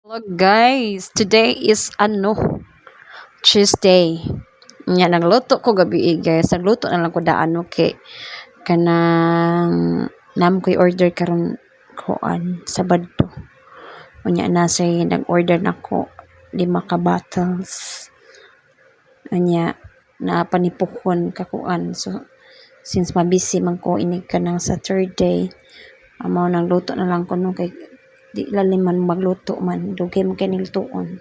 Hello guys, today is Tuesday. Nya nagluto ko gabi guys. Nagluto na lang ko daan okay. Kanang ko'y order karon kuan Sabado. Unya na say nag-order nako 5 ka bottles. Anya na panipukon ka kuan. So since mabisi man ko inig ka ng Saturday, amo nagluto na lang ko no kay di lalim man magluto man dugay mo kay niltuon,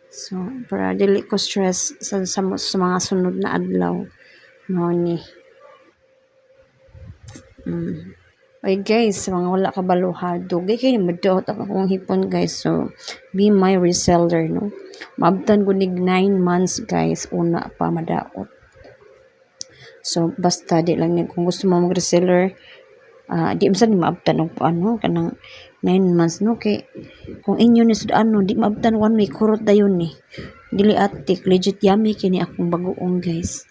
so para dili ko stress sa mga sunod na adlaw mao ni. Ay guys, mga wala ka baluha dugay kay madot akong hipon guys, so be my reseller no, maabtan ko nig 9 months guys, una pa madaot. So basta di lang kung gusto mo mag reseller, di man maabtan og kanang 9 months no, kay kung inyo ni sud di maabtan 1 week kurot dayon ni dili atik, legit yummy kini akong bagoong guys.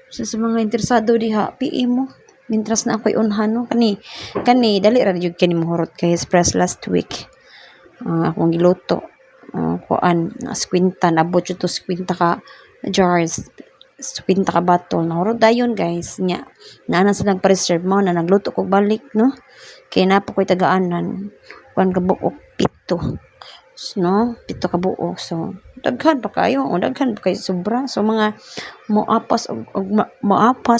So sa mga interesado diha, PM mo mintras na ako'y unhan no, kani dali ra jud kini mohurot guys. Press last week akong giluto, kuan na 50, nabot jud to 50 ka jars, 50 ka bottle nahurot dayon guys. Nya naana silang preserve mo na nagluto ko balik no, kay napo ko'y tagaanan kuan ka buok 7 no, 7 ka buok, so daghan pa kayo o daghan pa kay sobra. So mga moapas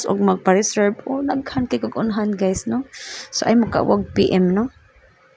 og magpa-reserve o daghan kay kag unhan guys no. So ay magkawag PM no.